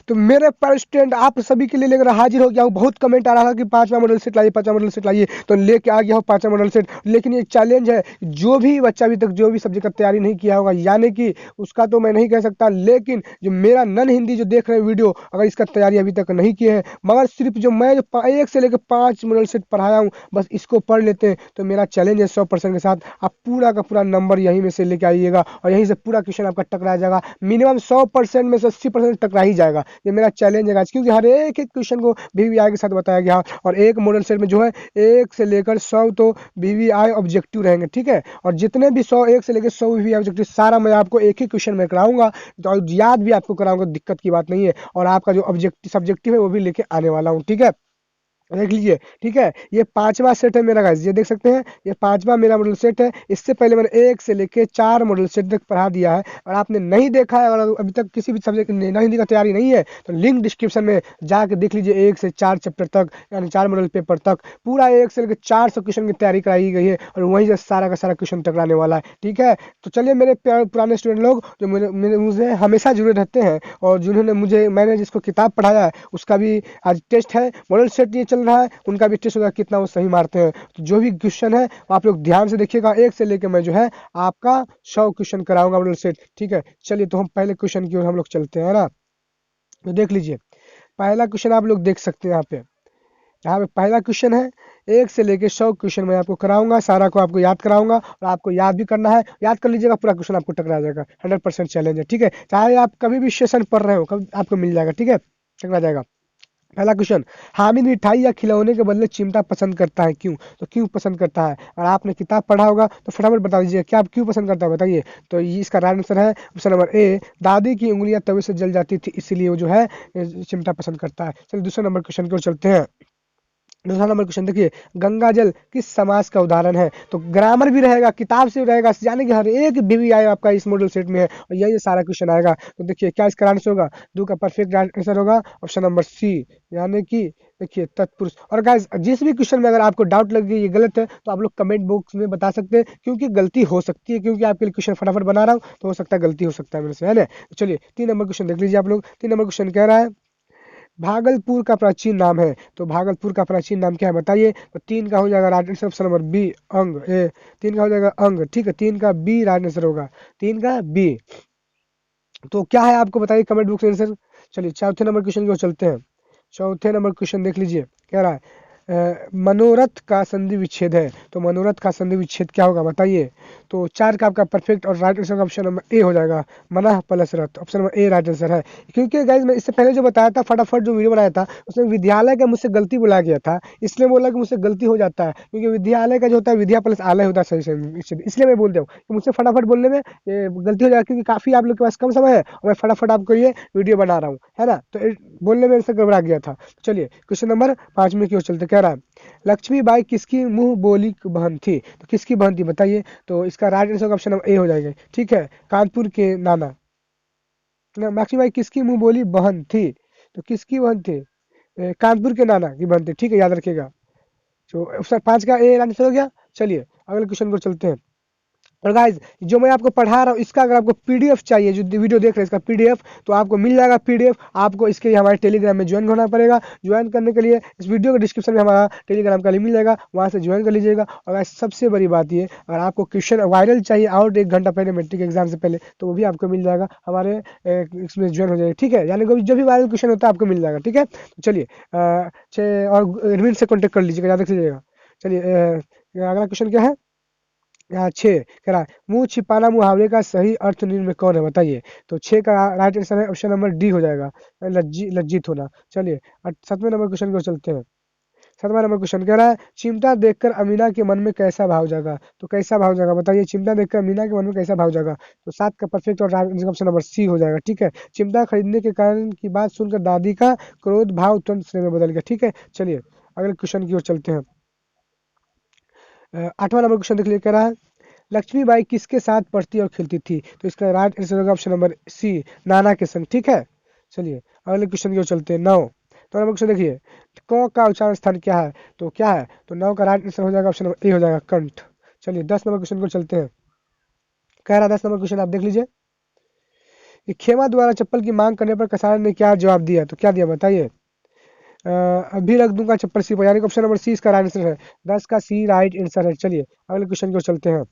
तो मेरे पर स्टूडेंट आप सभी के लिए लेकर हाजिर हो गया हूँ। बहुत कमेंट आ रहा था कि 5वां मॉडल सेट लाइए, 5वां मॉडल सेट लाइए, तो लेके आ गया हूँ 5वां मॉडल सेट। लेकिन ये चैलेंज है, जो भी बच्चा अभी तक जो भी सब्जेक्ट का तैयारी नहीं किया होगा, यानी कि उसका तो मैं नहीं कह सकता, लेकिन जो मेरा नन हिंदी जो देख रहे हैं वीडियो, अगर इसका तैयारी अभी तक नहीं किए हैं, मगर सिर्फ जो मैं जो 1 से लेकर 5 मॉडल सेट पढ़ाया हूँ, बस इसको पढ़ लेते हैं, तो मेरा चैलेंज है 100% के साथ आप पूरा का पूरा नंबर यहीं में से लेके आइएगा और यहीं से पूरा क्वेश्चन आपका टकरा जाएगा। मिनिमम 100% में से 80% टकरा ही जाएगा। ये मेरा चैलेंज है गाइस, क्योंकि हर एक क्वेश्चन को वीवीआई के साथ बताया गया और एक मॉडल सेट में जो है 1 से लेकर 100 तो वीवीआई ऑब्जेक्टिव रहेंगे, ठीक है। और जितने भी 100 1 से लेकर 100 वीवीआई ऑब्जेक्टिव सारा मैं आपको एक ही क्वेश्चन में कराऊंगा, तो याद भी आपको कराऊंगा, दिक्कत की बात नहीं है। और आपका जो ऑब्जेक्टिव सब्जेक्टिव है वो भी लेके आने वाला हूँ, ठीक है। देख लीजिए, ठीक है। ये 5वां सेट है मेरा गाइस, ये देख सकते हैं, ये 5वां मेरा मॉडल सेट है। इससे पहले मैंने 1 से लेके 4 मॉडल सेट तक पढ़ा दिया है। और आपने नहीं देखा है और अभी तक किसी भी सब्जेक्ट ना हिंदी का तैयारी नहीं है, तो लिंक डिस्क्रिप्शन में जाके देख लीजिए। 1 से 4 चैप्टर तक, यानी 4 मॉडल पेपर तक पूरा 1 से लेकर 400 क्वेश्चन की तैयारी कराई गई है और वहीं से सारा का सारा क्वेश्चन टकराने वाला है, ठीक है। तो चलिए, मेरे पुराने स्टूडेंट लोग जो मुझे हमेशा जुड़े रहते हैं और जिन्होंने मैंने जिसको किताब पढ़ाया है, उसका भी आज टेस्ट है। मॉडल सेट ये चल रहा है, उनका भी टेस्ट होगा कितना वो सही मारते हैं। तो जो भी क्वेश्चन है वो आप लोग ध्यान से देखिएगा। 1 से लेकर मैं जो है आपका 100 क्वेश्चन कराऊंगा मॉडल सेट, ठीक है। चलिए, तो हम पहले क्वेश्चन की ओर हम लोग चलते हैं ना। तो देख लीजिए, पहला क्वेश्चन आप लोग देख सकते हैं यहाँ पे पहला क्वेश्चन है। 1 से लेके 100 क्वेश्चन मैं आपको कराऊंगा, सारा को आपको याद कराऊंगा और आपको याद भी करना है। याद कर लीजिएगा, पूरा क्वेश्चन आपको टकरा जाएगा। 100% चैलेंज है, ठीक है। चाहे आप कभी भी सेशन पढ़ रहे हो, कभी आपको मिल जाएगा, ठीक है, टकरा जाएगा। पहला क्वेश्चन, हामिद मिठाई या खिलौने के बदले चिमटा पसंद करता है, क्यों? तो क्यों पसंद करता है? और आपने किताब पढ़ा होगा तो फटाफट बता दीजिए, क्या आप क्यों पसंद करता है, बताइए। तो ये इसका राइट आंसर है ऑप्शन नंबर ए, दादी की उंगलियां तवे से जल जाती थी, इसीलिए वो जो है चिमटा पसंद करता है। चलिए, दूसरे नंबर क्वेश्चन की ओर चलते हैं। दूसरा नंबर क्वेश्चन देखिए, गंगा जल किस समास का उदाहरण है? तो ग्रामर भी रहेगा, किताब से भी रहेगा, यानी कि हर एक भी आएगा आपका इस मॉडल सेट में है और यही सारा क्वेश्चन आएगा। तो देखिए, क्या इसका आंसर होगा? दो का परफेक्ट आंसर होगा ऑप्शन नंबर सी, यानी कि देखिए तत्पुरुष। और गाइस, जिस भी क्वेश्चन में अगर आपको डाउट लगे ये गलत है, तो आप लोग कमेंट बॉक्स में बता सकते हैं, क्योंकि गलती हो सकती है, क्योंकि आपके लिए क्वेश्चन फटाफट बना रहा हूँ, तो हो सकता है गलती हो सकता है मेरे से, है ना। तो चलिए, 3 नंबर क्वेश्चन देख लीजिए आप लोग। 3 नंबर क्वेश्चन कह रहा है, भागलपुर का प्राचीन नाम है, तो भागलपुर का प्राचीन नाम क्या है, बताइए। तो 3 का हो जाएगा right answer option number B, अंग ए। 3 का हो जाएगा अंग, ठीक है। 3 का बी राइट आंसर होगा, 3 का बी। तो क्या है आपको बताइए कमेंट बॉक्स में आंसर। चलिए, चौथे नंबर क्वेश्चन की ओर चलते हैं। चौथे नंबर क्वेश्चन देख लीजिए, कह रहा है मनोरथ का संधि विच्छेद है, तो मनोरथ का संधि विच्छेद क्या होगा, बताइए। तो 4 का आपका परफेक्ट और right answer option number A हो जाएगा, मनः प्लस रथ, ऑप्शन नंबर ए राइट आंसर है। क्योंकि गाइज, मैं इससे पहले जो बताया था, फटाफट जो वीडियो बनाया था, उसमें विद्यालय का मुझसे गलती बोला गया था, इसलिए बोला कि मुझसे गलती हो जाता है, क्योंकि विद्यालय का जो होता है विद्या प्लस आलय होता है, सही सही, इसलिए मैं बोल रहा हूँ कि मुझसे फटाफट बोलने में ये गलती हो जाती है, क्योंकि काफ़ी आप लोग के पास कम समय है और मैं फटाफट आपको ये वीडियो बना रहा हूँ, है ना। तो बोलने में ऐसा गड़बड़ा गया था। चलिए, क्वेश्चन नंबर 5 में की ओर चलते। कह रहा है, लक्ष्मीबाई किसकी मुंह बोली बहन थी? तो किसकी बहन थी, बताइए। तो इसका right answer option number A हो जाएगा, ठीक है, कानपुर के नाना। लक्ष्मीबाई किसकी मुंह बोली बहन थी? तो किसकी बहन थी? कानपुर के नाना की बहन थी, ठीक है, याद रखिएगा। तो ऑप्शन 5 का ए आंसर हो गया। चलिए, अगले क्वेश्चन को चलते हैं। और गाइज, जो मैं आपको पढ़ा रहा हूँ, इसका अगर आपको पीडीएफ चाहिए, जो वीडियो देख रहे हैं इसका पीडीएफ, तो आपको मिल जाएगा पीडीएफ। आपको इसके लिए हमारे टेलीग्राम में ज्वाइन होना पड़ेगा। ज्वाइन करने के लिए इस वीडियो के डिस्क्रिप्शन में हमारा टेलीग्राम का लिंक मिल जाएगा, वहाँ से ज्वाइन कर लीजिएगा। और गाइस, सबसे बड़ी बात ये, अगर आपको क्वेश्चन वायरल चाहिए आउट 1 घंटा पहले मैट्रिक एग्जाम से पहले, तो वो भी आपको मिल जाएगा, हमारे इसमें ज्वाइन हो जाएगा, ठीक है। यानी कि जो भी वायरल क्वेश्चन होता है आपको मिल जाएगा, ठीक है। तो चलिए, और एडमिन से कॉन्टेक्ट कर लीजिएगा, याद रख लीजिएगा। चलिए, अगला क्वेश्चन क्या है? 6 कह रहा है, मुंह छिपाना मुहावरे का सही अर्थ निम्न में कौन है, बताइए। तो 6 का राइट आंसर है ऑप्शन नंबर डी हो जाएगा, लज्जित होना। चलिए, 7वें नंबर क्वेश्चन को चलते हैं। 7वां नंबर क्वेश्चन कह रहा है, चिमटा देखकर अमीना के मन में कैसा भाव जागा? तो कैसा भाव जागा, बताइए। चिमटा देखकर अमीना के मन में कैसा भाव जागा? तो 7 का परफेक्ट और right answer option number C हो जाएगा, ठीक है। चिमटा खरीदने के कारण की बात सुनकर दादी का क्रोध भाव तुरंत स्नेह में बदल गया, ठीक है। चलिए, अगले क्वेश्चन की ओर चलते हैं। 8वां नंबर क्वेश्चन देख लीजिए, कह रहा है, लक्ष्मीबाई किसके साथ पढ़ती और खेलती थी? तो इसका राइट आंसर होगा ऑप्शन नंबर सी, नाना के संग, ठीक है। चलिए, अगले क्वेश्चन की ओर चलते हैं। 9 तो नंबर क्वेश्चन देखिए, क का उच्चारण स्थान क्या है? तो क्या है? तो 9 का राइट आंसर हो जाएगा ऑप्शन नंबर ए हो जाएगा, कंठ। चलिए, 10 नंबर क्वेश्चन को चलते हैं। कह रहा है 10 नंबर क्वेश्चन आप देख लीजिए, कि खेमा द्वारा चप्पल की मांग करने पर कसाई ने क्या जवाब दिया, तो क्या दिया बताइए। अभी रख दूंगा चप्पल सी पर, यानी कि ऑप्शन नंबर सी इसका राइट आंसर है। 10 का सी राइट आंसर है। चलिए अगले क्वेश्चन की ओर चलते हैं।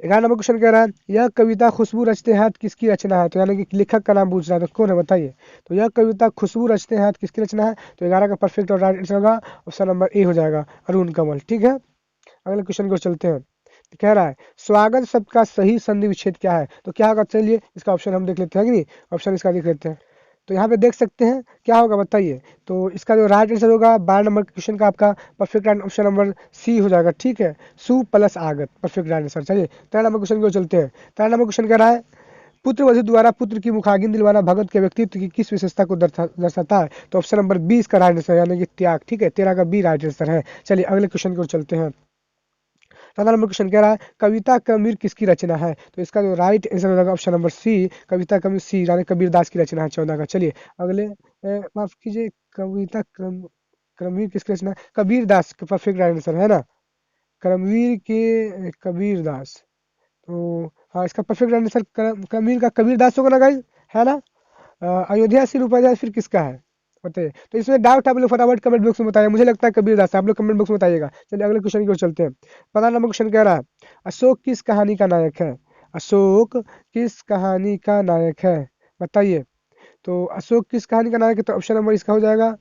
11 नंबर क्वेश्चन कह रहा है, यह कविता खुशबू रचते हाथ किसकी रचना है, तो यानी कि लेखक का नाम पूछ रहा है, तो कौन है बताइए। तो यह कविता खुशबू रचते हाथ किसकी रचना है, तो 11 का परफेक्ट और राइट आंसर होगा ऑप्शन नंबर ए हो जाएगा, अरुण कमल। ठीक है, अगले क्वेश्चन की ओर चलते हैं। तो कह रहा है स्वागत शब्द का सही संधि विच्छेद क्या है, तो क्या होगा, चलिए इसका ऑप्शन हम देख लेते हैं कि नहीं, ऑप्शन इसका देख लेते हैं। तो यहाँ पे देख सकते हैं क्या होगा बताइए। तो इसका जो राइट आंसर होगा 12 नंबर क्वेश्चन का आपका परफेक्ट ऑप्शन नंबर सी हो जाएगा। ठीक है, सु प्लस आगत परफेक्ट राइट आंसर। चलिए 13 नंबर क्वेश्चन को चलते हैं। 13 नंबर क्वेश्चन कह रहा है पुत्र वधु द्वारा पुत्र की मुखाग्नि दिलवाना भगत के व्यक्तित्व की किस विशेषता को दर्शाता है, तो ऑप्शन नंबर 20 का राइट आंसर यानी कि त्याग। ठीक है, 13 का बी राइट आंसर है। चलिए अगले क्वेश्चन की ओर चलते हैं। 14 नंबर क्वेश्चन कह रहा है कविता कबीर किसकी रचना है, तो इसका जो राइट आंसर हो जाएगा ऑप्शन नंबर सी, कविता कबीर सी यानी कबीर दास की रचना है 14 का। चलिए अगले माफ कीजिए, कविता क्रमवीर किसकी रचना है, कबीर दास का परफेक्ट राइट आंसर है ना, क्रमवीर के कबीर दास। तो हाँ इसका परफेक्ट आंसर क्रमवीर का कबीर दास होगा ना गाइस, है ना। अयोध्या सिर उपजा फिर किसका है बताइए। तो इसमें डाउट आप लोग फटाफट कमेंट बॉक्स में बताइए, मुझे लगता है कबीर दास, आप लोग कमेंट बॉक्स में बताइएगा। चलिए अगले क्वेश्चन की ओर चलते हैं। 15 नंबर क्वेश्चन कह रहा है अशोक किस कहानी का नायक है, अशोक किस कहानी का नायक है बताइए। तो अशोक किस कहानी का नायक है, तो ऑप्शन नंबर इसका हो जाएगा,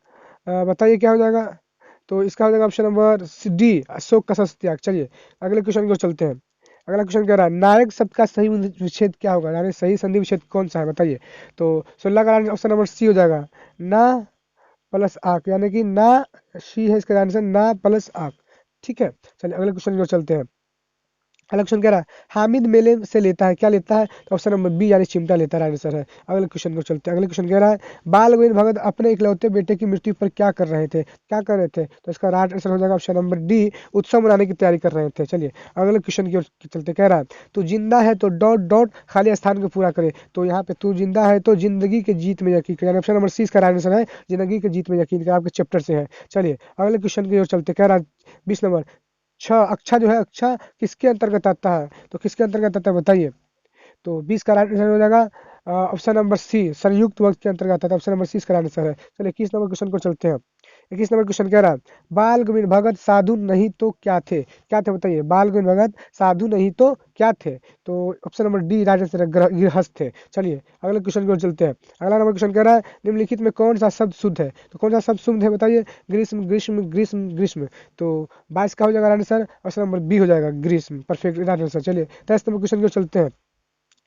बताइए क्या हो जाएगा, तो इसका हो जाएगा ऑप्शन नंबर डी, अशोक का सत्याग। चलिए अगले क्वेश्चन की ओर चलते हैं। अगला क्वेश्चन कह रहा है नायक शब्द का सही विच्छेद क्या होगा, यानी सही संधि विच्छेद कौन सा है बताइए। तो 16 का ऑप्शन नंबर सी हो जाएगा, ना प्लस आक, यानी कि ना सी है इसका आंसर, ना प्लस आक। ठीक है, चलिए अगले क्वेश्चन की ओर चलते हैं। अगला क्वेश्चन कह रहा है हामिद मेले से लेता है, क्या लेता है, तो ऑप्शन नंबर बी यानी चिमटा लेता है आंसर है। अगले क्वेश्चन को चलते हैं। अगले क्वेश्चन कह रहा है बाल गोविंद भगत अपने इकलौते बेटे की मृत्यु पर क्या कर रहे थे, क्या कर रहे थे, तो इसका राइट आंसर हो जाएगा ऑप्शन नंबर डी, उत्सव मनाने की तैयारी कर रहे थे। चलिए अगले क्वेश्चन की ओर चलते। कह रहा है तू जिंदा है तो डॉट डॉट खाली स्थान को पूरा करे, तो यहाँ पे तू जिंदा है तो जिंदगी के जीत में यकीन करे, ऑप्शन नंबर सी इसका राइट आंसर है, जिंदगी के जीत में यकीन करे, आपके चैप्टर से है। चलिए अगले क्वेश्चन की ओर चलते। कह रहा है 20 नंबर अक्षा जो है अक्षा किसके अंतर्गत आता है, तो किसके अंतर्गत आता है बताइए। तो 20 का राइट आंसर हो जाएगा ऑप्शन नंबर सी, संयुक्त वर्ग के अंतर्गत आता है, ऑप्शन नंबर सी इसका राइट आंसर है। चलिए 21 नंबर क्वेश्चन को चलते हैं। 21 नंबर क्वेश्चन कह रहा है बाल गोविंद भगत साधु नहीं तो क्या थे, क्या थे बताइए, बाल गोविंद भगत साधु नहीं तो क्या थे, तो option number D right answer है, गृहस्थ थे। चलिए अगले क्वेश्चन की ओर चलते हैं। अगला नंबर क्वेश्चन कह रहा है निम्नलिखित में कौन सा शब्द शुद्ध है, तो कौन सा शब्द शुद्ध है बताइए, ग्रीष्म ग्रीष्म ग्रीष्म ग्रीष्म। तो 22 का हो जाएगा आंसर, ऑप्शन नंबर बी हो जाएगा ग्रीष्म, परफेक्ट राइट आंसर। चलिए 23 नंबर क्वेश्चन की ओर चलते हैं।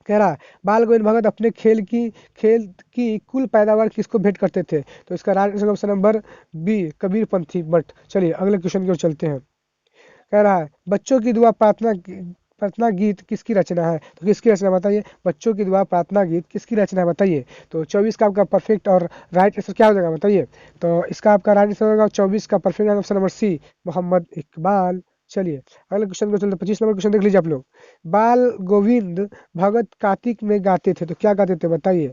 कह रहा है बाल गोविंद भगत अपने खेल की कुल पैदावार किसको भेंट करते थे, तो इसका right answer option number B Kabir Panthi भट्ट। चलिए अगले क्वेश्चन की ओर चलते हैं। कह रहा है बच्चों की दुआ प्रार्थना गीत किसकी रचना है, तो किसकी रचना बताइए, बच्चों की दुआ प्रार्थना गीत किसकी रचना है बताइए। तो 24 का आपका परफेक्ट और राइट आंसर क्या हो जाएगा बताइए। तो इसका आपका राइट आंसर होगा 24 का perfect option number C, Mohammad Iqbal. चलिए अगले क्वेश्चन को चलते, 25 नंबर क्वेश्चन देख लीजिए आप लोग। बाल गोविंद भगत कार्तिक में गाते थे, तो क्या गाते थे बताइए,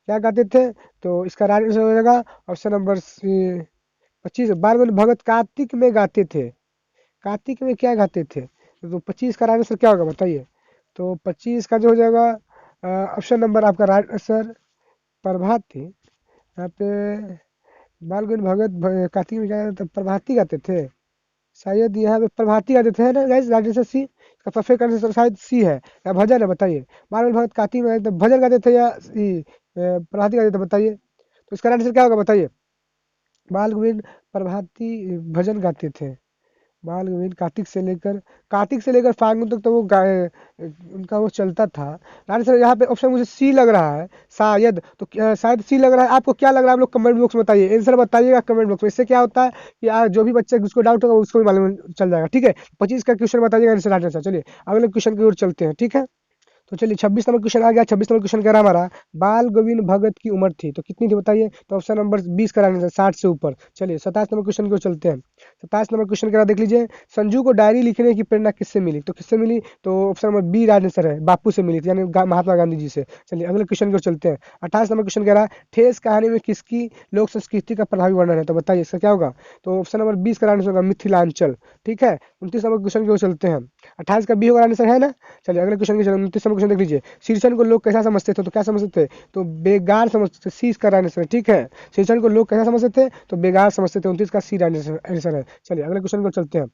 क्या गाते थे, तो इसका राइट आंसर हो जाएगा ऑप्शन नंबर 25, बाल गोविंद भगत कार्तिक में गाते थे, कार्तिक में क्या गाते थे, तो 25 का राइट आंसर क्या होगा बताइए। तो 25 का जो हो जाएगा ऑप्शन नंबर आपका राइट आंसर प्रभाती, यहाँ पे बाल गोविंद भगत कार्तिक में क्या गाते थे? प्रभाती गाते थे शायद, यहाँ पे प्रभाती गाते थे ना गाइस, राइट आंसर सी, इसका परफेक्ट आंसर शायद सी है, या भजन है बताइए, बाल गोविंद भगत कार्तिक में भजन गाते थे या प्रभाती गाते थे बताइए। तो इसका राइट आंसर क्या होगा बताइए, बाल गोविंद प्रभाती भजन गाते थे, बाल गोविंद कार्तिक से लेकर फागुन तक तो वो उनका वो चलता था। रानी सर यहाँ पे ऑप्शन मुझे सी लग रहा है शायद, तो शायद सी लग रहा है, आपको क्या लग रहा है आप लोग कमेंट बॉक्स में बताइए, आंसर बताइएगा कमेंट बॉक्स में। इससे क्या होता है कि जो भी बच्चे जिसको डाउट होगा उसको भी मालूम चल जाएगा। ठीक है, 25 का क्वेश्चन बताइएगा आंसर राइट आंसर। चलिए अगले क्वेश्चन की ओर चलते हैं। ठीक है, तो चलिए 26 नंबर क्वेश्चन आ गया। 26 नंबर क्वेश्चन कह रहा हमारा बाल गोविंद भगत की उम्र थी, तो कितनी थी बताइए, तो ऑप्शन नंबर 20 का आंसर 60 से ऊपर। चलिए 27 नंबर क्वेश्चन को चलते हैं। 27 नंबर क्वेश्चन कह रहा देख लीजिए संजू को डायरी लिखने की प्रेरणा किससे मिली, तो किससे मिली, तो option number B right answer है, बापू से मिली थी, यानी महात्मा गांधी जी से। चलिए अगले क्वेश्चन को चलते हैं। 28 नंबर क्वेश्चन कह रहा है ठेस कहानी में किसकी लोक संस्कृति का प्रभावी वर्णन है, तो बताइए इसका क्या होगा, तो ऑप्शन नंबर 20 का आंसर होगा मिथिलांचल। ठीक है, 29 नंबर क्वेश्चन की ओर चलते हैं। 28 का बी होगा आंसर है ना। चलिए अगले क्वेश्चन की 29 नंबर नंबर क्वेश्चन देख लीजिए, शीर्षण को लोग कैसा समझते थे, तो क्या समझते थे, तो बेगार समझते थे, सी इसका राइट आंसर है, ठीक है। शीर्षण को लोग कैसा समझते थे, तो बेगार समझते थे, 29 का सी राइट आंसर है। चलिए अगले क्वेश्चन को चलते हैं।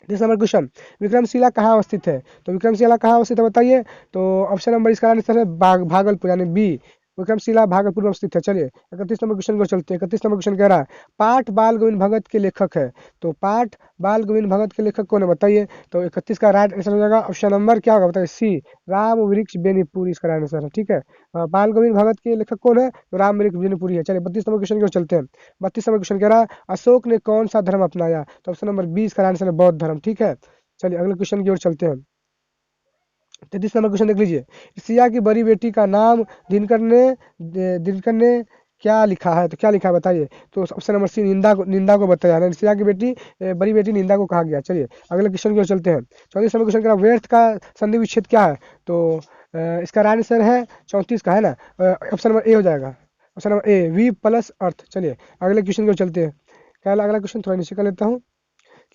30 नंबर क्वेश्चन, विक्रमशिला कहाँ अवस्थित है, तो विक्रमशिला कहाँ अवस्थित है बताइए, तो ऑप्शन नंबर इसका आंसर है भागलपुर यानी बी, विक्रमशिला भागलपुर में अवस्थित है। चलिए 31 नंबर क्वेश्चन को चलते हैं। 31 नंबर क्वेश्चन कह रहा है पाठ बाल गोविंद भगत के लेखक है, तो पाठ बाल गोविंद भगत के लेखक कौन है बताइए, तो 31 का राइट आंसर हो जाएगा ऑप्शन नंबर क्या होगा बताइए, सी राम वृक्ष बेनीपुरी इसका राइट आंसर है, ठीक है। बाल गोविंद भगत के लेखक कौन है, तो राम वृक्ष बेनीपुरी है। चलिए 32 नंबर क्वेश्चन की ओर चलते हैं। 32 नंबर क्वेश्चन कह रहा है अशोक ने कौन सा धर्म अपनाया, तो ऑप्शन नंबर 20 का आंसर है बौद्ध धर्म, ठीक है। चलिए अगले क्वेश्चन की ओर चलते हैं। 33 नंबर क्वेश्चन देख लीजिए, सिया की बड़ी बेटी का नाम दिनकर ने क्या लिखा है, तो क्या लिखा है बताइए, तो ऑप्शन नंबर सी निंदा को बताया है, सिया की बड़ी बेटी निंदा को कहा गया। चलिए अगले क्वेश्चन की ओर चलते हैं। 34 नंबर क्वेश्चन का व्यर्थ का संधि विच्छेद क्या है, तो इसका राइट आंसर है 34 का है ना, ऑप्शन नंबर ए हो जाएगा, ऑप्शन नंबर ए वी प्लस अर्थ। चलिए अगले क्वेश्चन की ओर चलते हैं। क्या अगला क्वेश्चन थोड़ा नीचे कर लेता हूँ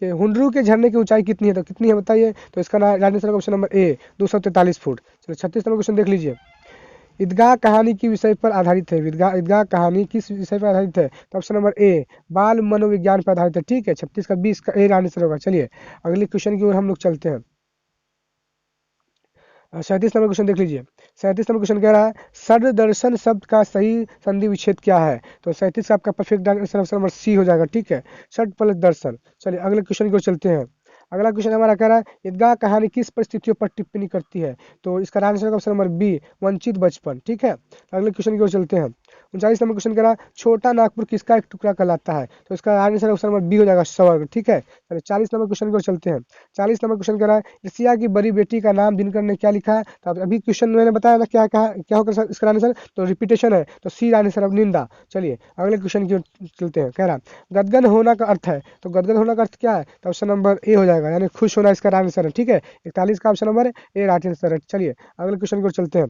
कि हुंडरू के झरने की ऊंचाई कितनी है, तो कितनी है बताइए, तो इसका राइट आंसर ऑप्शन नंबर ए 243 फुट। चलिए 36 नंबर क्वेश्चन देख लीजिए, ईदगाह कहानी की विषय पर आधारित है, ईदगाह कहानी किस विषय पर आधारित है, तो ऑप्शन नंबर ए बाल मनोविज्ञान पर आधारित है, ठीक है। 36 का 20 का ए आंसर होगा। चलिए अगले क्वेश्चन की ओर हम लोग चलते हैं। 37 नंबर क्वेश्चन देख लीजिए। 37 नंबर क्वेश्चन कह रहा है सद दर्शन शब्द का सही संधि विच्छेद क्या है, तो 37 का आपका perfect answer option number C हो जाएगा, ठीक है। सद प्लस दर्शन। चलिए अगले क्वेश्चन की ओर चलते हैं। अगला क्वेश्चन हमारा कह रहा है ईदगाह कहानी किस परिस्थितियों पर टिप्पणी करती है, तो इसका आंसर ऑप्शन नंबर बी वंचित बचपन, ठीक है। अगले क्वेश्चन की ओर चलते हैं। 39 नंबर क्वेश्चन कह रहा है छोटा नागपुर किसका एक टुकड़ा कहलाता है, तो इसका आंसर ऑप्शन नंबर बी हो जाएगा स्वर्ग, ठीक है। चलिए 40 नंबर क्वेश्चन की ओर चलते हैं। 40 नंबर क्वेश्चन कह रहा है ऋषिया की बड़ी बेटी का नाम दिनकर ने क्या लिखा है, तो अभी क्वेश्चन मैंने बताया था क्या कहा क्या होगा इसका आंसर, तो रिपीटेशन है, तो सी आंसर अब निंदा। चलिए अगले क्वेश्चन की ओर चलते हैं। कह रहा गदगद होना का अर्थ है, तो गदगद होना का अर्थ क्या है, तो ऑप्शन नंबर ए हो जाएगा यानी खुश होना इसका आंसर है, ठीक है। 41 का ऑप्शन नंबर ए राइट आंसर है। चलिए अगले क्वेश्चन की ओर चलते हैं।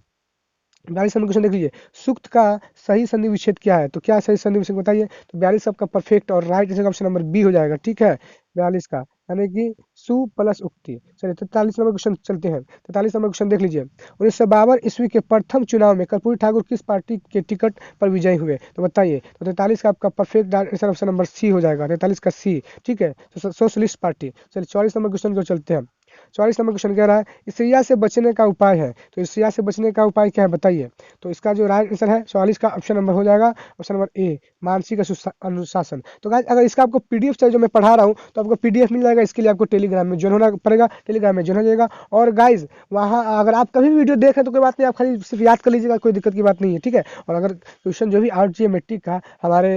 42 नंबर क्वेश्चन देख लीजिए, सूक्त का सही संधि विच्छेद क्या है, तो क्या सही संधि विच्छेद बताइए, तो 42 आपका परफेक्ट और right answer option number B हो जाएगा, ठीक है। 42 का यानी कि सु प्लस उक्ति। चलिए 43 नंबर क्वेश्चन चलते हैं। 43 नंबर क्वेश्चन देख लीजिए, 1952 ईस्वी के प्रथम चुनाव में कर्पूरी ठाकुर किस पार्टी के टिकट पर विजयी हुए, तो बताइए, तो 43 का आपका perfect answer option number C हो जाएगा, 43 का सी, ठीक है, तो सोशलिस्ट पार्टी। चलिए 44 नंबर क्वेश्चन को चलते हैं। 44 नंबर क्वेश्चन कह रहा है ईर्ष्या से बचने का उपाय है, तो ईर्ष्या से बचने का उपाय क्या है बताइए, तो इसका जो राइट आंसर है 44 का ऑप्शन नंबर हो जाएगा ऑप्शन नंबर ए मानसिक अनुशासन। तो गाइस अगर इसका आपको पीडीएफ चाहिए जो मैं पढ़ा रहा हूँ, तो आपको पीडीएफ मिल जाएगा, इसके लिए आपको टेलीग्राम में ज्वाइन होना पड़ेगा, टेलीग्राम में ज्वाइन हो जाएगा। और गाइज वहाँ अगर आप कभी भी वीडियो देखें तो कोई बात नहीं, आप खाली सिर्फ याद कर लीजिएगा, कोई दिक्कत की बात नहीं है, ठीक है। और अगर क्वेश्चन जो भी आउट चाहिए मेट्रिक का हमारे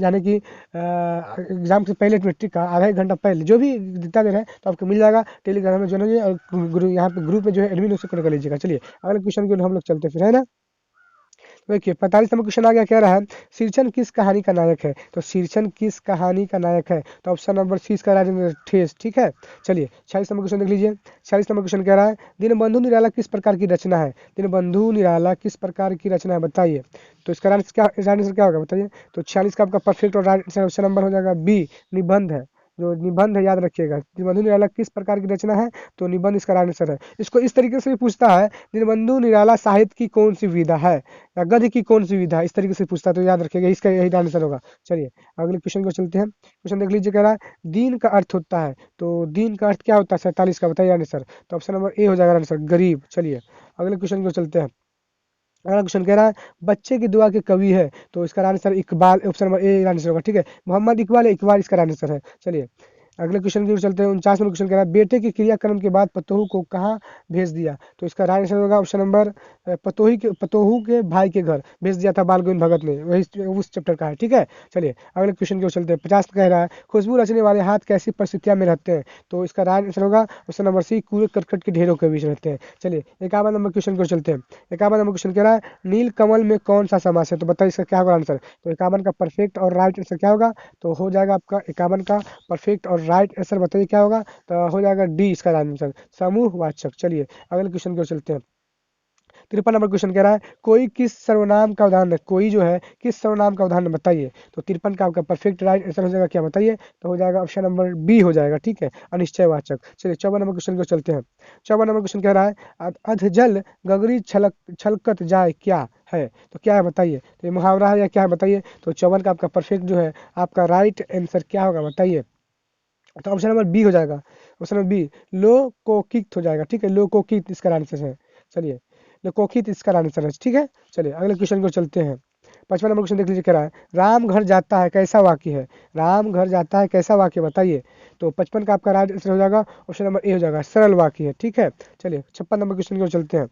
यानी कि एग्जाम से पहले मेट्रिक का आधा एक घंटा पहले जो भी जितना देर है तो आपको मिल जाएगा, टेलीग्राम में ज्वाइन हो जाइए और यहाँ पे ग्रुप में जो है एडमिन उससे कर लीजिएगा। चलिए अगले क्वेश्चन की ओर हम लोग चलते फिर, है ना। देखिए 45 नंबर क्वेश्चन आ गया, कह रहा है शीर्षण किस कहानी का नायक है, तो शीर्षण किस कहानी का नायक है, तो ऑप्शन नंबर सी इसका राइट ठेस, ठीक है। चलिए 46 नंबर क्वेश्चन देख लीजिए। 46 नंबर क्वेश्चन कह रहा है दीनबंधु निराला किस प्रकार की रचना है, दीनबंधु निराला किस प्रकार की रचना है बताइए, तो इसका आंसर क्या होगा बताइए, तो 46 का आपका परफेक्ट और राइट ऑप्शन नंबर हो जाएगा बी निबंध है, जो निबंध है याद रखिएगा। दीनबंधु निराला किस प्रकार की रचना है, तो निबंध इसका राइट आंसर है। इसको इस तरीके से भी पूछता है दीनबंधु निराला साहित्य की कौन सी विधा है या गद्य की कौन सी विधा है, इस तरीके से पूछता है, तो याद रखिएगा इसका यही आंसर होगा। चलिए अगले क्वेश्चन को चलते हैं। क्वेश्चन देख लीजिए, कह रहा है दीन का अर्थ होता है, तो दीन का अर्थ क्या होता है 47 का बताइए आंसर, तो ऑप्शन नंबर ए हो जाएगा आंसर गरीब। चलिए अगले क्वेश्चन को चलते हैं। अगला क्वेश्चन कह रहा है बच्चे की दुआ के कवि है, तो इसका answer Iqbal, option number A answer होगा, ठीक है। मोहम्मद इकबाल इकबाल इसका आंसर है। चलिए अगले क्वेश्चन की ओर चलते हैं। 49 नंबर क्वेश्चन कह रहा है बेटे के क्रियाक्रम के बाद पतोहू को कहाँ भेज दिया, तो इसका राइट आंसर होगा ऑप्शन नंबर पतोहू के भाई के घर भेज दिया था बाल गोविंद भगत ने, वही उस चैप्टर का है, ठीक है। चलिए अगले क्वेश्चन की ओर चलते हैं। 50 कह रहा है खुशबू रचने वाले हाथ कैसी परिस्थितियां में रहते हैं, तो इसका राइट आंसर होगा ऑप्शन नंबर सी कूड़े करकट के ढेरों के बीच रहते हैं। चलिए 51 नंबर क्वेश्चन की ओर चलते हैं। 51 नंबर क्वेश्चन कह रहा है नील कमल में कौन सा समास है, तो बताइए इसका क्या होगा आंसर, तो 51 का परफेक्ट और राइट आंसर क्या होगा, तो हो जाएगा आपका 51 का परफेक्ट और राइट आंसर बताइए क्या होगा, तो हो जाएगा डी इसका आंसर समूहवाचक। चलिए अगले क्वेश्चन की ओर चलते हैं। 53 नंबर क्वेश्चन कह रहा है कोई किस सर्वनाम का उदाहरण है, कोई जो है किस सर्वनाम का उदाहरण बताइए। तो 53 का आपका परफेक्ट राइट आंसर हो जाएगा क्या बताइए, तो हो जाएगा ऑप्शन नंबर बी हो जाएगा, ठीक है, अनिश्चयवाचक। चलिए 54 नंबर क्वेश्चन को चलते हैं। 54 नंबर क्वेश्चन कह रहा है अधजल गगरी छलकत जाए क्या है, तो क्या है बताइए, तो ये मुहावरा है या क्या है बताइए। तो 54 का आपका परफेक्ट जो है आपका राइट आंसर क्या होगा बताइए, तो ऑप्शन नंबर बी हो जाएगा, ऑप्शन नंबर बी लोकोकित हो जाएगा, ठीक है, लोकोकित इसका आंसर है। चलिए लोकोकित इसका आंसर है, ठीक है। चलिए अगले क्वेश्चन को चलते हैं। 55 नंबर क्वेश्चन देख लीजिए, कह रहा है राम घर जाता है कैसा वाक्य है, राम घर जाता है कैसा वाक्य बताइए। तो 55 का आपका राइट आंसर हो जाएगा ऑप्शन नंबर ए हो जाएगा, सरल वाक्य है, ठीक है। चलिए 56 नंबर क्वेश्चन को चलते हैं।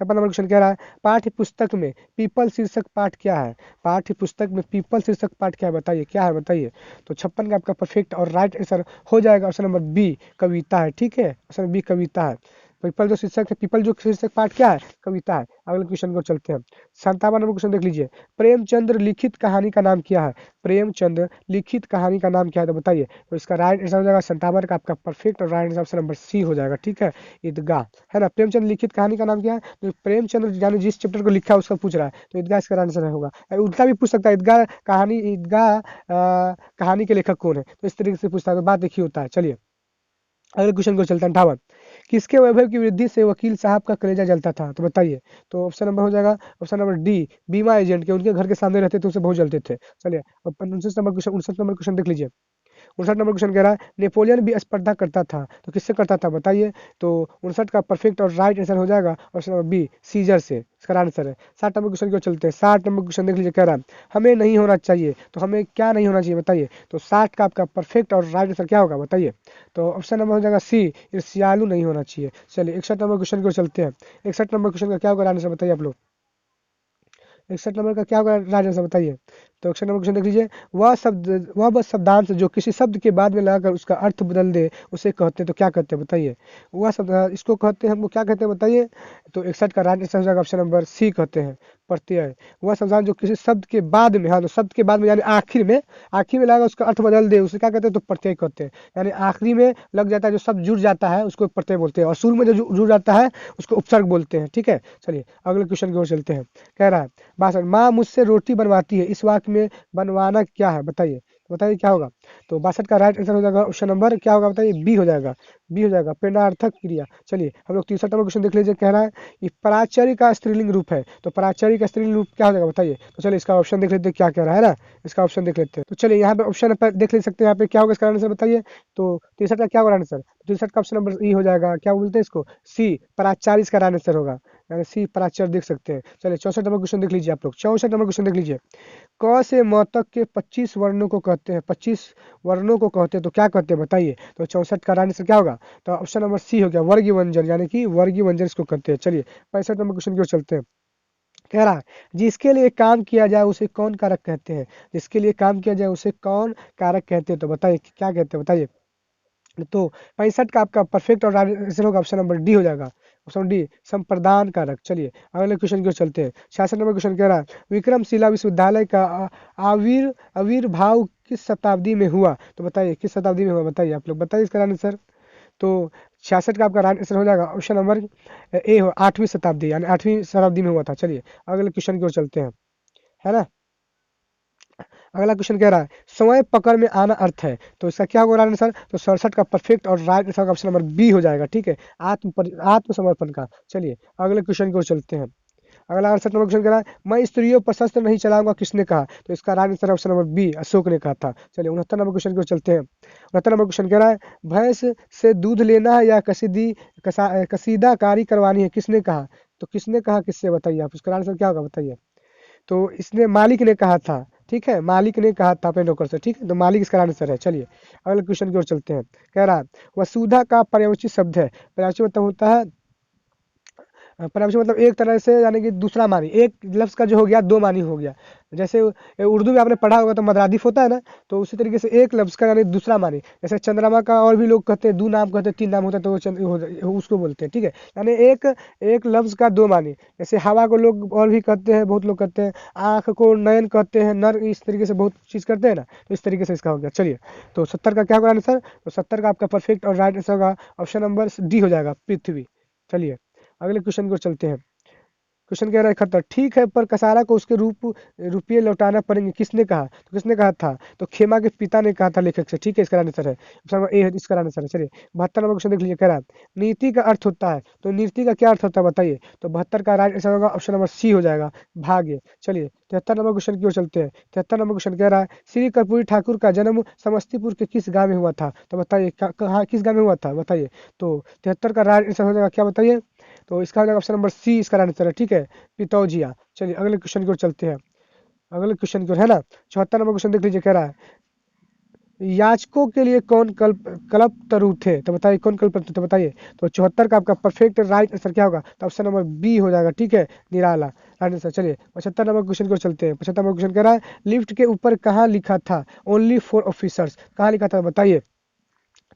56 नंबर क्वेश्चन कह रहा है पाठ्य पुस्तक में पीपल शीर्षक पाठ क्या है, पाठ्य पुस्तक में पीपल शीर्षक पाठ क्या है बताइए, क्या है बताइए। तो 56 का आपका परफेक्ट और राइट आंसर हो जाएगा ऑप्शन नंबर बी कविता है, ठीक है, ऑप्शन बी कविता है। पीपल जो शीर्षक है, पीपल जो शीर्षक पाठ क्या है, कविता है। अगले क्वेश्चन को चलते हैं। 57 नंबर क्वेश्चन देख लीजिए, प्रेमचंद्र लिखित कहानी का नाम क्या है, प्रेमचंद्र लिखित कहानी का नाम क्या है तो बताइए। तो इसका राइट आंसर हो जाएगा 57 का आपका परफेक्ट और right answer option number C हो जाएगा, ठीक है, ईदगाह, है ना। प्रेमचंद्र लिखित कहानी का नाम क्या है, तो प्रेमचंद्र यानी जिस चैप्टर को लिखा है उसका पूछ रहा है, तो ईदगाह इसका आंसर होगा। उल्टा भी पूछ सकता है, ईदगाह कहानी, ईदगाह कहानी के लेखक कौन है, तो इस तरीके से पूछता है, तो बात देखिए होता है। चलिए अगले क्वेश्चन को चलते हैं। 58 किसके वैभव की वृद्धि से वकील साहब का कलेजा जलता था, तो बताइए। तो ऑप्शन नंबर हो जाएगा ऑप्शन नंबर डी बीमा एजेंट के, उनके घर के सामने रहते थे उसे बहुत जलते थे। चलिए 59 नंबर क्वेश्चन देख लीजिए। 59 नंबर क्वेश्चन कह रहा है नेपोलियन भी स्पर्धा करता था, तो किससे करता था बताइए। तो 59 का परफेक्ट और राइट आंसर हो जाएगा ऑप्शन नंबर बी सीजर से, इसका आंसर है। 60 नंबर क्वेश्चन को चलते हैं। 60 नंबर क्वेश्चन देख लीजिए, कह रहा है हमें नहीं होना चाहिए, तो हमें क्या नहीं होना चाहिए बताइए। तो 60 का आपका परफेक्ट और राइट आंसर क्या होगा बताइए। तो ऑप्शन नंबर हो जाएगा सी ईर्ष्यालु नहीं होना चाहिए। चलिए 61 नंबर क्वेश्चन को चलते हैं। 61 नंबर क्वेश्चन का क्या होगा आंसर बताइए आप लोग। 61 नंबर का क्या होगा राइट आंसर बताइए। तो 61 नंबर क्वेश्चन देख लीजिए, वह बस शब्दांश जो किसी शब्द के बाद में लगाकर उसका अर्थ बदल दे उसे कहते हैं, तो क्या कहते हैं बताइए। वह शब्द इसको कहते हैं, हमको क्या कहते हैं बताइए। तो 61 का राइट आंसर हो जाएगा ऑप्शन नंबर सी कहते हैं प्रत्यय। वह शब्दांश जो किसी शब्द के बाद में, हाँ तो शब्द के बाद में यानी आखिर में लगा उसका अर्थ बदल दे उसे क्या कहते हैं, तो प्रत्यय कहते हैं। यानी आखिरी में लग जाता है जो शब्द जुड़ जाता है उसको प्रत्यय बोलते हैं, और शुरू में जो जुड़ जाता है उसको उपसर्ग बोलते हैं, ठीक है। चलिए अगले क्वेश्चन की ओर चलते हैं। कह रहा है भाषण माँ मुझसे रोटी बनवाती है, इस वाक्य में बनवाना क्या है बताइए, बताइए क्या होगा। तो 62 का राइट आंसर हो जाएगा ऑप्शन नंबर क्या होगा बताइए, बी हो जाएगा, बी हो जाएगा प्रेरणार्थक क्रिया। चलिए हम लोग 63 नंबर क्वेश्चन देख लीजिए, कह रहा है ये पराचर्य का स्त्रीलिंग रूप है, तो पराचर्य का स्त्रीलिंग रूप क्या हो जाएगा बताइए। तो चलिए इसका ऑप्शन देख लेते हैं क्या कह रहा है ना, इसका ऑप्शन देख लेते हैं। तो चलिए यहाँ पे ऑप्शन पर देख ले सकते हैं, यहाँ पे क्या होगा इसका आंसर बताइए। तो 63 का क्या होगा आंसर, 63 का ऑप्शन नंबर ई हो जाएगा, क्या बोलते हैं इसको, सी पराचार्य इसका आंसर होगा, यानी सी पराचर्य देख सकते हैं। चलिए 64 नंबर क्वेश्चन देख लीजिए आप लोग। 64 नंबर क्वेश्चन देख लीजिए, क से म तक के 25 वर्णों को कहते हैं, 25 वर्णों को कहते हैं तो क्या कहते हैं बताइए। तो 64 का आंसर क्या होगा, तो ऑप्शन नंबर सी हो गया वर्गीय व्यंजन, यानी कि वर्गीय व्यंजन इसको कहते हैं। चलिए 65 नंबर क्वेश्चन की ओर चलते हैं। कह रहा है जिसके लिए काम किया जाए उसे कौन कारक कहते हैं, जिसके लिए काम किया जाए उसे कौन कारक कहते हैं, तो बताइए क्या कहते हैं बताइए। तो 65 का आपका परफेक्ट और राइट आंसर होगा ऑप्शन नंबर डी हो जाएगा, ऑप्शन डी संप्रदान कारक। चलिए अगले क्वेश्चन की ओर चलते हैं। 66 नंबर क्वेश्चन कह रहा है विक्रमशिला विश्वविद्यालय का आविर्भाव किस शताब्दी में हुआ, तो बताइए किस शताब्दी में हुआ बताइए आप लोग, बताइए इसका आंसर। तो 66 का आपका राइट आंसर हो जाएगा ऑप्शन नंबर ए हो 8वीं शताब्दी, यानी 8वीं शताब्दी में हुआ था। चलिए अगले क्वेश्चन की ओर चलते हैं, है ना। अगला क्वेश्चन कह रहा है समय पकड़ में आना अर्थ है, तो इसका क्या होगा आंसर। तो 67 का परफेक्ट और राइट आंसर का ऑप्शन नंबर बी हो जाएगा, ठीक है, आत्मसमर्पण का। चलिए अगले क्वेश्चन की ओर चलते हैं। अगला 68 नंबर क्वेश्चन कह रहा है मैं स्त्रियों पर शस्त्र नहीं चलाऊंगा किसने कहा, तो इसका right answer option number B Ashok ने कहा था। चलिए 69 नंबर क्वेश्चन की ओर चलते हैं। 69 नंबर क्वेश्चन कह रहा है भैंस से दूध लेना है या कसीदाकारी करवानी है किसने कहा, तो किसने कहा किससे बताइए आप, इसका आंसर क्या होगा बताइए। तो इसने मालिक ने कहा था, ठीक है, मालिक ने कहा था अपने नौकर से, ठीक है, तो मालिक इसका आंसर है। चलिए अगले क्वेश्चन की ओर चलते हैं। कह रहा है वसुधा का पर्यायवाची शब्द है, पर्यायवाची मतलब होता है पर्यायवाची मतलब एक तरह से यानी कि दूसरा मानी, एक लफ्ज का जो हो गया दो मानी हो गया। जैसे उर्दू में आपने पढ़ा होगा तो मदरादिफ होता है ना, तो उसी तरीके से एक लफ्ज का यानी दूसरा मानी। जैसे चंद्रमा का और भी लोग कहते हैं दो नाम कहते हैं, तीन नाम होता है तो उसको बोलते हैं, ठीक है, यानी एक एक लफ्ज का दो मानी। जैसे हवा को लोग और भी कहते हैं, बहुत लोग कहते हैं, आँख को नयन कहते हैं, नर, इस तरीके से बहुत चीज़ करते हैं ना, तो इस तरीके से इसका हो गया। चलिए तो 70 का क्या होगा आंसर, तो 70 का आपका परफेक्ट और राइट आंसर होगा ऑप्शन नंबर डी हो जाएगा पृथ्वी। चलिए अगले क्वेश्चन की ओर चलते हैं। क्वेश्चन कह रहा है 71 ठीक है, पर कसारा को उसके रुपये लौटाना पड़ेंगे, किसने कहा? तो किसने कहा था? तो खेमा के पिता ने कहा था लेखक से। ठीक है, इसका आंसर है ऑप्शन नंबर ए है, इसका आंसर है। चलिए 72 नंबर क्वेश्चन देख लीजिए, कह रहा है नीति का अर्थ होता है, तो नीति का क्या अर्थ होता है बताइए? तो 72 का राइट आंसर होगा ऑप्शन नंबर सी हो जाएगा, भाग्य। चलिए 73 नंबर क्वेश्चन की ओर चलते हैं। 73 नंबर क्वेश्चन कह रहा है श्री कर्पूरी ठाकुर का जन्म समस्तीपुर के किस गांव में हुआ था? तो बताइए कहाँ किस गांव में हुआ था बताइए? तो 73 का राइट आंसर हो जाएगा क्या बताइए? तो इसका हो जाएगा ऑप्शन नंबर सी, इसका आंसर है। ठीक है, पितौजिया। चलिए अगले क्वेश्चन की ओर चलते हैं, अगले क्वेश्चन की ओर है ना। 74 नंबर क्वेश्चन देख लीजिए, कह रहा है याचकों के लिए कौन कल्पतरु थे? तो बताइए कौन कल्पतरु थे बताइए? तो 74 का आपका परफेक्ट राइट आंसर क्या होगा? तो ऑप्शन नंबर बी हो जाएगा। ठीक है, निराला राइट आंसर। चलिए 75 नंबर क्वेश्चन को चलते हैं। 75 नंबर क्वेश्चन कह रहा है लिफ्ट के ऊपर कहाँ लिखा था ओनली फॉर ऑफिसर्स? कहाँ लिखा था बताइए?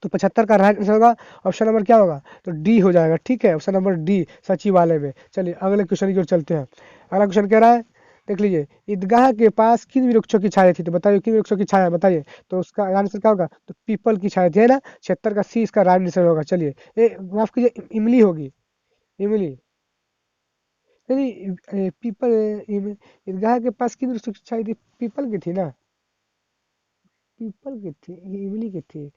तो 75 का राइट आंसर होगा ऑप्शन नंबर क्या होगा? तो डी हो जाएगा। ठीक है, ऑप्शन नंबर डी सचिवालय में। चलिए अगले क्वेश्चन की ओर चलते हैं। अगला क्वेश्चन कह रहा है देख लीजिए ईदगाह के पास किन वृक्षों की छाया थी? तो बताइए किन वृक्षों की छाया बताइए? तो उसका आंसर क्या होगा? तो पीपल की छाया थी, है ना। 76 का सी इसका राइट आंसर होगा। चलिए माफ कीजिए, इमली होगी, इमली नहीं, पीपल ईदगाह के पास किन वृक्षों की छाया थी? पीपल की थी ना, पीपल की थी, इमली की थी,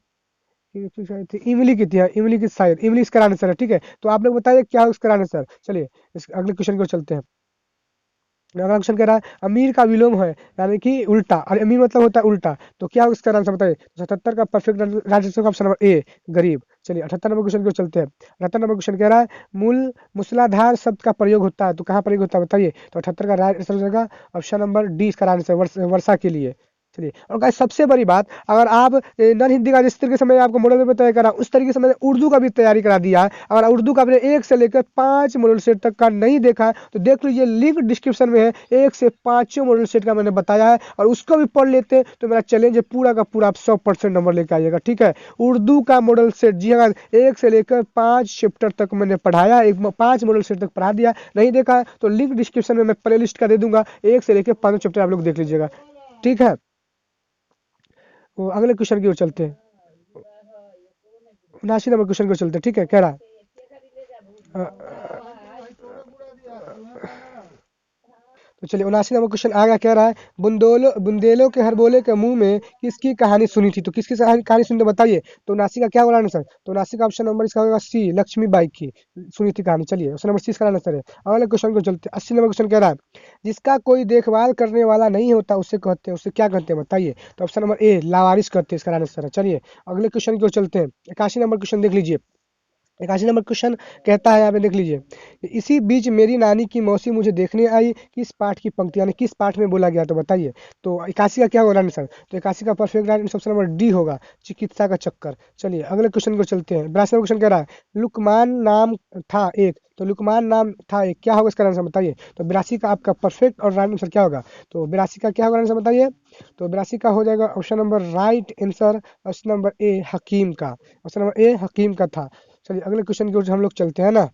शायद थी इमली की थी, हाँ, इमली की शायद, इमली इसका आंसर है। ठीक है, तो आप लोग बताइए क्या है उसका आंसर? चलिए इस अगले क्वेश्चन को चलते हैं। अगला क्वेश्चन कह रहा है अमीर का विलोम है यानी कि उल्टा, और अमीर मतलब होता है उल्टा, तो क्या उसका आंसर बताइए? तो 77 का परफेक्ट आंसर ऑप्शन नंबर ए गरीब। चलिए 78 नंबर क्वेश्चन को चलते हैं। 78 नंबर क्वेश्चन कह रहा है मूल मूसलाधार शब्द का प्रयोग होता है, तो कहाँ प्रयोग होता है बताइए? तो 78 का राइट आंसर हो जाएगा ऑप्शन नंबर डी इसका आंसर वर्षा के लिए। चलिए और गाइस सबसे बड़ी बात, अगर आप नॉन हिंदी का जिस तरीके से मैंने आपको मॉडल पेपर तैयार करा उस तरीके से मैंने उर्दू का भी तैयारी करा दिया है। अगर उर्दू का आपने 1 से लेकर 5 मॉडल सेट तक का नहीं देखा है तो देख लीजिए, लिंक डिस्क्रिप्शन में है, 1 से 5 मॉडल सेट का मैंने बताया है, और उसको भी पढ़ लेते तो मेरा चैलेंज है पूरा का पूरा आप 100% नंबर लेके आइएगा। ठीक है, उर्दू का मॉडल सेट जी हाँ 1 से लेकर 5 चैप्टर तक मैंने पढ़ाया, 5 मॉडल सेट तक पढ़ा दिया। नहीं देखा है तो लिंक डिस्क्रिप्शन में मैं प्ले लिस्ट का दे दूंगा, 1 से लेकर 5 चैप्टर आप लोग देख लीजिएगा। ठीक है, वो अगले क्वेश्चन की ओर चलते हैं। 79 नंबर क्वेश्चन की ओर चलते हैं। ठीक है, कह रहा है तो चलिए 79 नंबर क्वेश्चन आ गया, कह रहा है बुंदेलो के हरबोले के मुंह में किसकी कहानी सुनी थी? तो किसकी कहानी सुनी तो बताइए? तो 79 का क्या होगा आंसर? तो 79 का ऑप्शन नंबर इसका होगा सी लक्ष्मीबाई की सुनी थी कहानी। चलिए ऑप्शन नंबर सी इसका आंसर है। अगले क्वेश्चन को चलते 80 नंबर क्वेश्चन कह रहा है जिसका कोई देखभाल करने वाला नहीं होता उसे कहते हैं, उसे क्या कहते हैं बताइए? तो ऑप्शन नंबर ए लावारिस कहते हैं, इसका आंसर है। चलिए अगले क्वेश्चन की ओर चलते हैं। 81 नंबर क्वेश्चन देख लीजिए। 81 नंबर क्वेश्चन कहता है यहाँ पे देख लीजिए इसी बीच मेरी नानी की मौसी मुझे देखने आई, किस पाठ की पंक्ति यानी किस पाठ में बोला गया? तो बताइए। तो 81 का क्या होगा आंसर? तो 81 का perfect answer option number D होगा, चिकित्सा का चक्कर। चलिए अगले क्वेश्चन को चलते हैं। 82 नंबर क्वेश्चन कह रहा है लुकमान नाम था एक, तो लुकमान नाम था एक, क्या होगा इसका आंसर बताइए? तो 82 का आपका परफेक्ट और राइट आंसर क्या होगा? तो 82 का क्या होगा आंसर बताइए? तो 82 का हो जाएगा option number right answer option number A हकीम का, ऑप्शन नंबर ए हकीम का था। चलिए अगले क्वेश्चन की ओर हम लोग चलते हैं ना।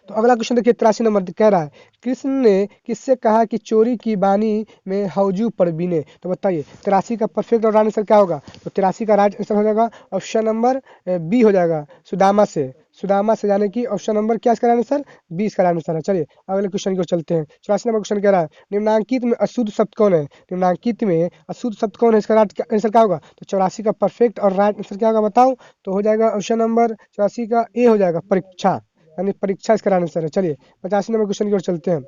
तो अगला क्वेश्चन देखिए 83 नंबर कह रहा है कृष्ण ने किससे कहा कि चोरी की बानी में हौजू पर बीने? तो बताइए 83 का परफेक्ट और राइट आंसर क्या होगा? तो 83 का राइट आंसर हो जाएगा ऑप्शन नंबर बी हो जाएगा, सुदामा से। सुदामा से यानी कि ऑप्शन नंबर क्या इसका आंसर? 20 का आंसर है। चलिए अगले क्वेश्चन की ओर चलते हैं। 84 नंबर क्वेश्चन कह रहा है निम्नांकित में अशुद्ध शब्द कौन है? निम्नांकित में अशुद्ध शब्द कौन है, इसका राइट आंसर क्या होगा? तो 84 का परफेक्ट और राइट आंसर क्या होगा बताओ? तो हो जाएगा ऑप्शन नंबर 84 का ए हो जाएगा, परीक्षा यानी परीक्षा इसका आंसर है। चलिए 85 नंबर क्वेश्चन की ओर चलते हैं।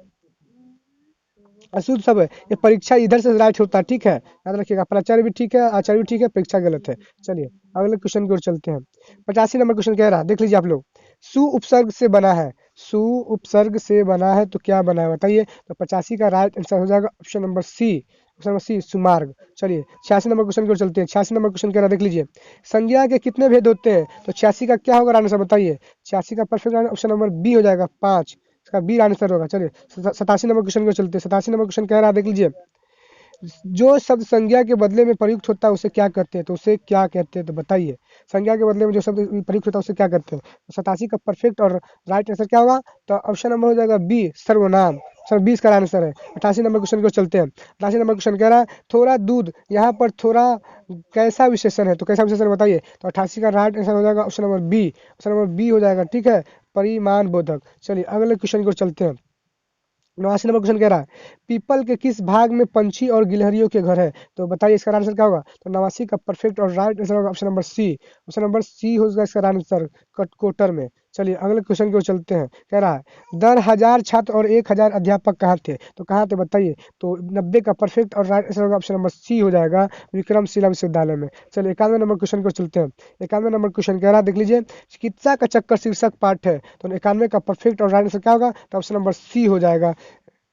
अशुद्ध सब है, ये परीक्षा इधर से राइट होता है। ठीक है, याद रखिएगा, प्राचार्य भी ठीक है, आचार्य भी ठीक है, परीक्षा गलत है। चलिए अगले क्वेश्चन की ओर चलते हैं। 85 नंबर क्वेश्चन कह रहा है देख लीजिए आप लोग सु उपसर्ग से बना है, सु उपसर्ग से बना है तो क्या बना है बताइए? तो 85 का राइट आंसर हो जाएगा option number C, option number C सुमार्ग। चलिए 86 नंबर क्वेश्चन की ओर चलते हैं। 86 नंबर क्वेश्चन कह रहा है देख लीजिए संज्ञा के कितने भेद होते हैं? तो 86 का क्या होगा आंसर बताइए? 86 का परफेक्ट ऑप्शन नंबर बी हो जाएगा 5, इसका बी आंसर होगा। चलिए 87 नंबर क्वेश्चन को चलते हैं। 87 नंबर क्वेश्चन कह रहा है देख लीजिए जो शब्द संज्ञा के बदले में प्रयुक्त होता है उसे क्या कहते हैं? तो उसे क्या कहते हैं तो बताइए? संज्ञा के बदले में जो शब्द प्रयुक्त होता है उसे क्या कहते हैं? तो 87 का परफेक्ट और राइट आंसर क्या होगा? तो ऑप्शन नंबर हो जाएगा बी सर्वनाम, सर 20 का आंसर है। 88 नंबर क्वेश्चन को चलते हैं। 88 नंबर क्वेश्चन कह रहा है थोड़ा दूध, यहाँ पर थोड़ा कैसा विशेषण है? तो कैसा विशेषण बताइए? तो 88 का राइट आंसर हो जाएगा option number B, option number B हो जाएगा। ठीक है, परिमाण बोधक। चलिए अगले क्वेश्चन को चलते हैं। 89 नंबर क्वेश्चन कह रहा है पीपल के किस भाग में पंछी और गिलहरियों के घर है? तो बताइए इसका आंसर क्या होगा? तो 89 का परफेक्ट और राइट आंसर होगा option number C. Option number C होगा इसका आंसर, कटकोटर में। चलिए अगले क्वेश्चन की ओर चलते हैं। कह रहा है दर 1000 छात्र और 1000 अध्यापक कहाँ थे? तो कहाँ थे बताइए? तो 90 का परफेक्ट और राइट आंसर होगा ऑप्शन नंबर सी हो जाएगा, विक्रमशिला विश्वविद्यालय में। चलिए 91 नंबर क्वेश्चन की ओर चलते हैं। 91 नंबर क्वेश्चन कह रहा है देख लीजिए, चिकित्सा का चक्कर शीर्षक पाठ है, तो 91 का परफेक्ट और राइट आंसर क्या होगा? तो ऑप्शन नंबर सी हो जाएगा,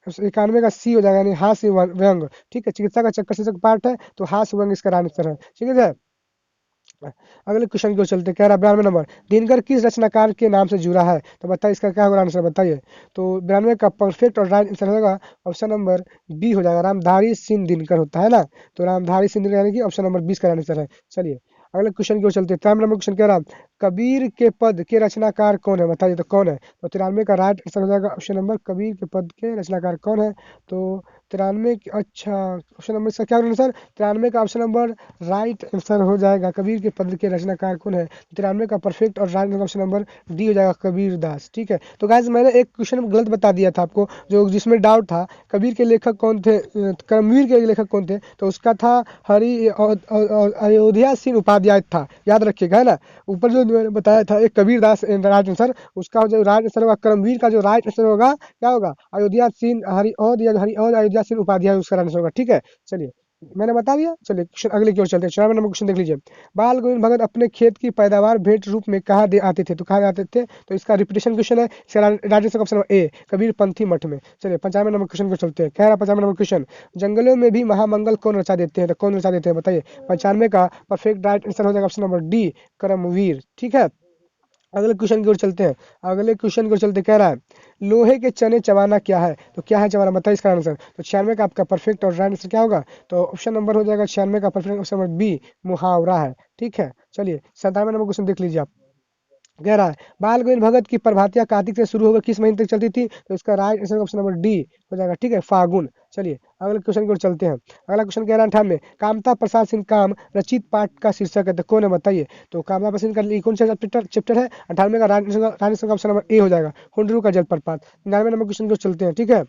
91 का सी हो जाएगा, यानी हास्य व्यंग। ठीक है, चिकित्सा का चक्कर शीर्षक पाठ है तो हास्य व्यंग इसका आंसर है। ठीक है, अगले क्वेश्चन की ओर चलते हैं। कह रहा है 92 नंबर, दिनकर किस रचनाकार के नाम से जुड़ा है? तो बताइए इसका क्या होगा आंसर बताइए? तो 92 का परफेक्ट और राइट आंसर होगा ऑप्शन नंबर बी हो जाएगा, रामधारी सिंह दिनकर होता है ना, तो रामधारी सिंह दिनकर यानी कि ऑप्शन नंबर 20 का आंसर है। चलिए अगले क्वेश्चन की ओर चलते हैं। 93 नंबर क्वेश्चन कह रहा है कबीर के पद के रचनाकार कौन है? बताइए तो कौन है? तो 93 का राइट आंसर हो जाएगा ऑप्शन नंबर कबीर के पद के रचनाकार कौन है? तो 93, अच्छा ऑप्शन नंबर इसका क्या होगा सर? 93 का ऑप्शन नंबर राइट आंसर हो जाएगा, कबीर के पद के रचनाकार कौन है? 93 का परफेक्ट और राइट ऑप्शन नंबर डी हो जाएगा, कबीर दास। ठीक है, तो गाइस मैंने एक क्वेश्चन गलत बता दिया था आपको, जो जिसमें डाउट था कबीर के लेखक कौन थे, कर्मवीर के लेखक कौन थे, तो उसका था हरि अयोध्या सिंह उपाध्याय था, याद रखिएगा है ना। ऊपर जो मैंने बताया था एक कबीर दास राइट आंसर, उसका जो राइट आंसर होगा कर्मवीर का जो राइट आंसर होगा क्या होगा? अयोध्या सिंह हरिऔध अयोध्या सिंह उपाध्याय उसका आंसर होगा। ठीक है, चलिए मैंने बता दिया। चलिए क्वेश्चन अगले की ओर चलते हैं। 94 नंबर क्वेश्चन देख लीजिए, बाल गोविंद भगत अपने खेत की पैदावार भेंट रूप में कहाँ दे आते थे? तो कहाँ आते थे? तो इसका रिपीटेशन क्वेश्चन है, इसका right answer option number A, Kabir Panthi मठ में। चलिए 95 नंबर क्वेश्चन को चलते हैं। कह रहा 95 नंबर क्वेश्चन, जंगलों में भी महामंगल कौन रचा देते हैं? तो कौन रचा देते हैं बताइए? 95 का परफेक्ट राइट आंसर हो जाएगा ऑप्शन नंबर डी, कर्मवीर। ठीक है, अगले क्वेश्चन की ओर चलते हैं। अगले क्वेश्चन की ओर चलते कह रहा है लोहे के चने चबाना क्या है? तो क्या है चबाना बताइए इसका आंसर? तो 96 का आपका परफेक्ट और राइट आंसर क्या होगा? तो ऑप्शन नंबर हो जाएगा 96 का परफेक्ट ऑप्शन नंबर बी, मुहावरा है। ठीक है, चलिए 97 नंबर क्वेश्चन देख लीजिए आप। कह रहा है बाल गोविंद भगत की प्रभातियां कार्तिक से शुरू होकर किस महीने तक चलती थी? तो इसका right answer option number D हो जाएगा। ठीक है, फागुन। चलिए अगले क्वेश्चन की ओर चलते हैं। अगला क्वेश्चन कह रहा है 98, कामता प्रसाद सिंह काम रचित पाठ का शीर्षक है, तो कौन है बताइए? तो कामता प्रसाद सिंह का कौन सा चैप्टर है? 98 का right answer option number A हो जाएगा, हुंडरू का जलप्रपात। 99 नंबर क्वेश्चन की ओर चलते हैं। ठीक है,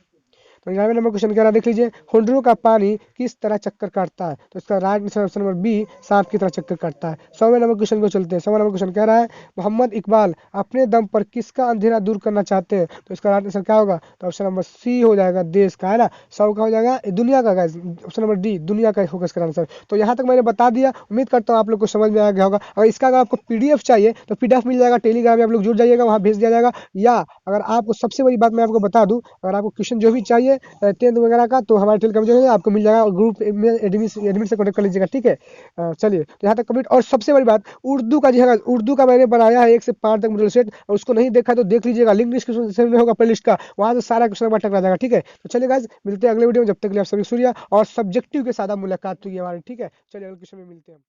तो 99 नंबर क्वेश्चन कह रहा है देख लीजिए, हुंडरू का पानी किस तरह चक्कर काटता है? तो इसका right answer option number B, सांप की तरह चक्कर काटता है। 100वें नंबर क्वेश्चन को चलते हैं। 100वां नंबर क्वेश्चन कह रहा है मोहम्मद इकबाल अपने दम पर किसका अंधेरा दूर करना चाहते हैं? तो इसका राइट आंसर क्या होगा? तो ऑप्शन नंबर सी हो जाएगा, देश का, है ना। 100 का हो जाएगा दुनिया का, ऑप्शन नंबर डी, दुनिया का होगा इसका आंसर। तो यहाँ तक मैंने बता दिया, उम्मीद करता हूँ आप लोग को समझ में आ गया होगा। अगर इसका अगर आपको पीडीएफ चाहिए तो पीडीएफ मिल जाएगा, टेलीग्राम में आप लोग जुड़ जाइएगा, वहाँ भेज दिया जाएगा। या अगर आपको सबसे बड़ी बात मैं आपको बता दूं, अगर आपको क्वेश्चन जो भी चाहिए 10th वगैरह का, तो हमारे टेलीग्राम जो है आपको मिल जाएगा, और ग्रुप में एडमिन से कॉन्टेक्ट कर लीजिएगा। ठीक है, चलिए तो यहाँ तक कंप्लीट। और सबसे बड़ी बात उर्दू का जो है, उर्दू का मैंने बनाया है 1 से 5 तक मॉडल सेट, और उसको नहीं देखा तो देख लीजिएगा, लिंक डिस्क्रिप्शन में होगा प्लेलिस्ट का, वहाँ से सारा क्वेश्चन टकरा जाएगा। ठीक है, तो चलिए गाइस मिलते हैं अगले वीडियो में, जब तक के लिए आप सभी सूर्या और सब्जेक्टिव के साथ मुलाकात हुई है हमारी। ठीक है, चलिए अगले क्वेश्चन में मिलते हैं।